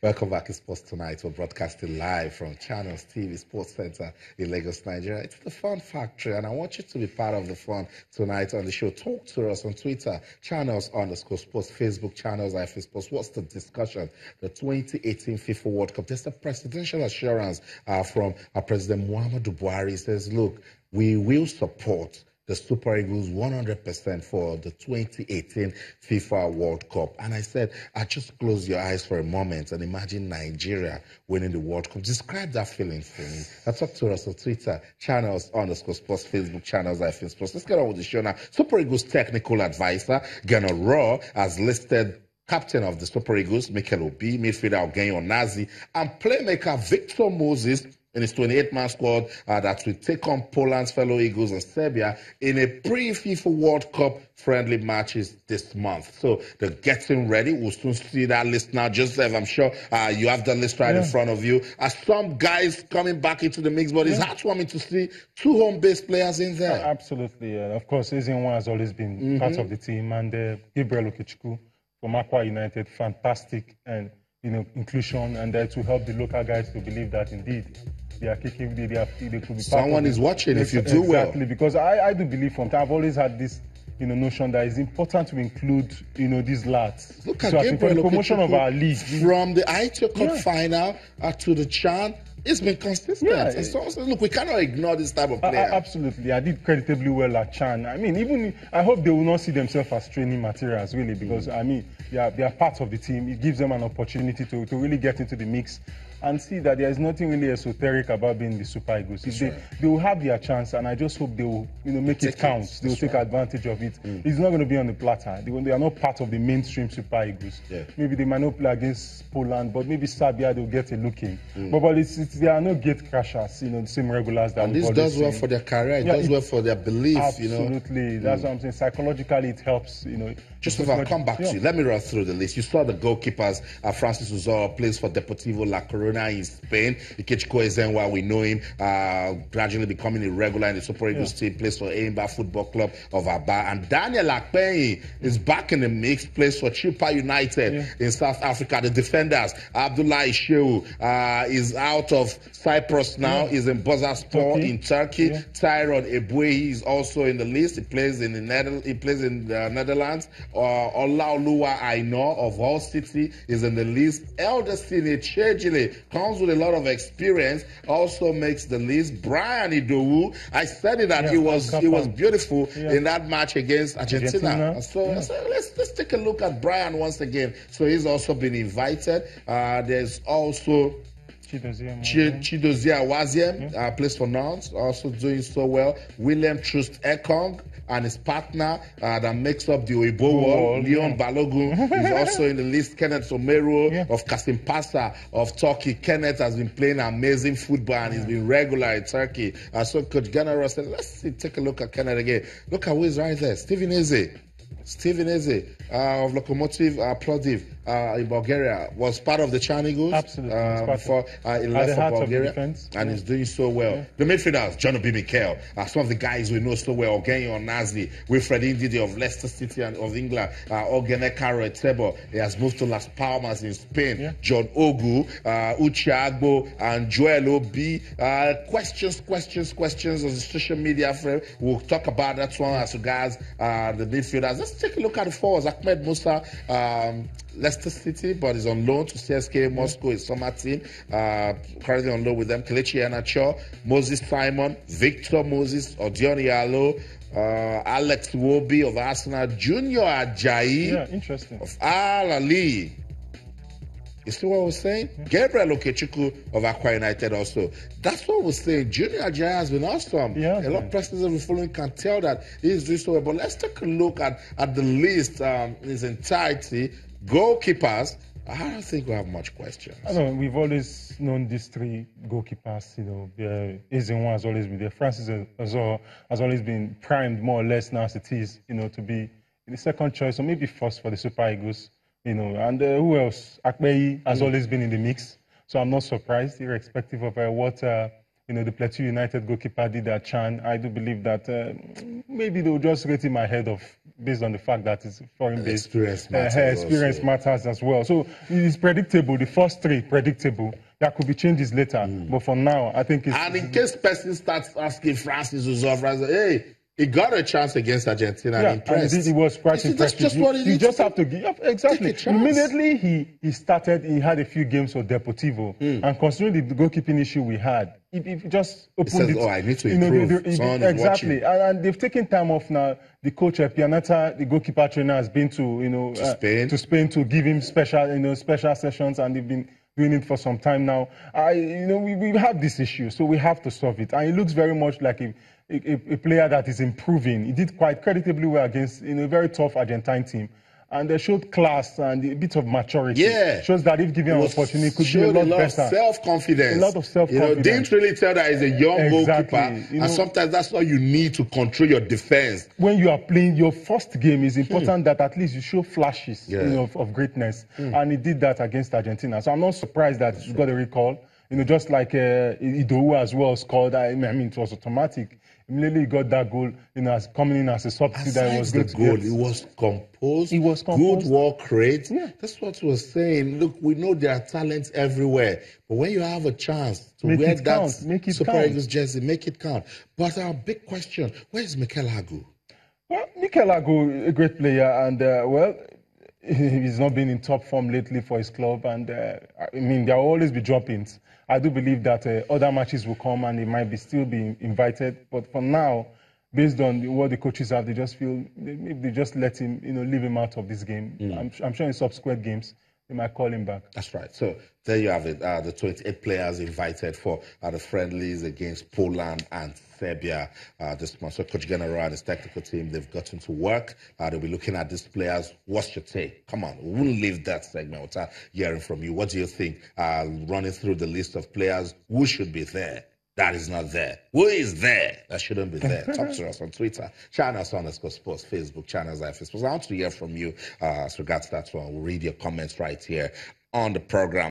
Welcome back to Sports Tonight. We're broadcasting live from Channels TV Sports Center in Lagos, Nigeria. It's the Fun Factory, and I want you to be part of the fun tonight on the show. Talk to us on Twitter, Channels_Sports, Facebook, Channels_Sports. What's the discussion? The 2018 FIFA World Cup. There's a presidential assurance from President Muhammadu Buhari. He says, look, we will support the Super Eagles 100% for the 2018 FIFA World Cup. And I said, just close your eyes for a moment and imagine Nigeria winning the World Cup. Describe that feeling for me. Talk to us on Twitter, Channels_Sports, Facebook, Channels_Sports. Let's get on with the show now. Super Eagles technical advisor, Gunnar Raw, has listed captain of the Super Eagles, Mikel Obi, midfielder Eugenio Nazi, and playmaker Victor Moses in his 28-man squad that will take on Poland's fellow Eagles and Serbia in a pre-FIFA World Cup friendly matches this month. So they're getting ready. We'll soon see that list now. Joseph, I'm sure you have the list right in front of you. Some guys coming back into the mix, but it's heartwarming to see two home-based players in there. Absolutely. Of course, Ezenwa has always been part of the team, and Gabriel Okechukwu from Aqua United, fantastic and inclusion, and to help the local guys to believe that indeed they are kicking, they could be part Someone is watching if you do well. Exactly, because I do believe from time, I've always had this notion that it's important to include these lads. Look at Gabriel, the promotion of our league. From the ITO Cup final to the CHAN, it's been consistent. Yeah. So, look, we cannot ignore this type of player. Absolutely. I did creditably well at CHAN. I mean, I hope they will not see themselves as training materials, really, because, I mean, they are part of the team. It gives them an opportunity to really get into the mix and see that there is nothing really esoteric about being the Super Eagles. They will have their chance, and I just hope they will make it count. They will take advantage of it. It's not going to be on the platter. They are not part of the mainstream Super Eagles. Maybe they might not play against Poland, but maybe Serbia, they'll get a look in. But they are no gate crashers, the same regulars that and this does well for their career. It does well for their belief, Absolutely. That's what I'm saying. Psychologically, it helps, Just if I'll come back to you, let me run through the list. You saw the goalkeepers. Francis Uzor plays for Deportivo La Corona in Spain. Ikechukwu Ezenwa, we know him, gradually becoming a regular in the Super Eagles team, plays for Eimba Football Club of Aba. And Daniel Akpeyi is back in the mix, plays for Chippa United in South Africa. The defenders, Abdullah Isheu is out of Cyprus now. He's in Bursaspor in Turkey. Tyrone Ebuehi is also in the list. He plays in the Netherlands. Olaoluwa Aino of Hull City is in the list. Eldestine Chejile comes with a lot of experience, also makes the list. Brian Idowu, I said it that he was beautiful in that match against Argentina. So let's take a look at Brian once again. So he's also been invited. There's also Chidozia Waziem, plays for Nantes, also doing so well. William Trust Ekong and his partner that makes up the Oibo wall, Leon Balogun, is also in the list. Kenneth Omero of Kasimpasa of Turkey. Kenneth has been playing amazing football and he's been regular in Turkey. So Coach Gunnar said, let's take a look at Kenneth again. Look at who is right there. Stephen Eze of Lokomotiv Plovdiv in Bulgaria was part of the CHAN Eagles. Absolutely. Before he left for Bulgaria, and he's doing so well. The midfielders, John Obi Mikel, some of the guys we know so well, Eugenio Nazi, Wilfred Ndidi of Leicester City and of England, Ogene Caro Etebo, he has moved to Las Palmas in Spain, John Ogu, Uche Agbo, and Joel Obi. Questions on the social media frame. We'll talk about that one as regards the midfielders. Let's take a look at the forwards. Ahmed Musa, Leicester City, but is on loan to CSKA Moscow, his summer team. Currently on loan with them. Kelechi Iheanacho, Moses Simon, Victor Moses, Odion Yalo, Alex Iwobi of Arsenal, Junior Ajayi of Al Ahly. You see what we're saying? Gabriel Okechukwu of Aqua United also. That's what we're saying. Junior Ajayi has been awesome. A lot of persons that we're following can tell that he's doing so well. But let's take a look at the list in its entirety. Goalkeepers, I don't think we have much questions. We've always known these three goalkeepers. Ezenwa has always been there. Francis has always been primed more or less now as it is, to be the second choice or maybe first for the Super Eagles. And who else? Akpeyi has always been in the mix, so I'm not surprised, irrespective of what the Plateau United goalkeeper did that Chan, I do believe that maybe they'll just rate him ahead of, based on the fact that it's foreign-based. Experience matters as well. So it's predictable. The first three, predictable. There could be changes later. But for now, I think it's... And in case person starts asking Francis Uzor, hey, he got a chance against Argentina and impressed. And he was quite impressive. That's just what you just have to give exactly. Immediately he started. He had a few games for Deportivo, and considering the goalkeeping issue we had, it just opened it. Oh, I need to improve. Exactly, and they've taken time off now. The coach Pianata, the goalkeeper trainer, has been to Spain to give him special sessions, and they've been doing it for some time now. We have this issue, so we have to solve it. And it looks very much like a player that is improving. He did quite creditably well against a very tough Argentine team. And they showed class and a bit of maturity. Yeah. Shows that if given an opportunity, it could be a lot better. Self-confidence. A lot of self-confidence. Didn't really tell that he's a young goalkeeper. And sometimes that's all you need to control your defense. When you are playing your first game, it's important that at least you show flashes of greatness. And he did that against Argentina. So I'm not surprised that he got a recall. Just like Idou as well scored. I mean, it was automatic. Immediately he got that goal, as coming in as a substitute. That was good. He was composed. Good work rate. Yeah. That's what we were saying. Look, we know there are talents everywhere, but when you have a chance to wear that Super Eagles jersey, make it count. But our big question: where is Mikel Agu? Well, Mikel Agu, a great player, and he's not been in top form lately for his club, and I mean there will always be drop-ins. I do believe that other matches will come and he might still be invited. But for now, based on what the coaches have, they just feel they just let him, leave him out of this game. I'm sure in subsequent games they might call him back. That's right. So there you have it. The 28 players invited for the friendlies against Poland and Serbia this month. So Coach General and his technical team, they've gotten to work. They'll be looking at these players. What's your take? Come on, we won't leave that segment without hearing from you. What do you think? Running through the list of players, who should be there? That is not there. Who is there? That shouldn't be there. Talk to us on Twitter, channels_sports, Facebook, channels I want to hear from you as regards that one. We'll read your comments right here on the program.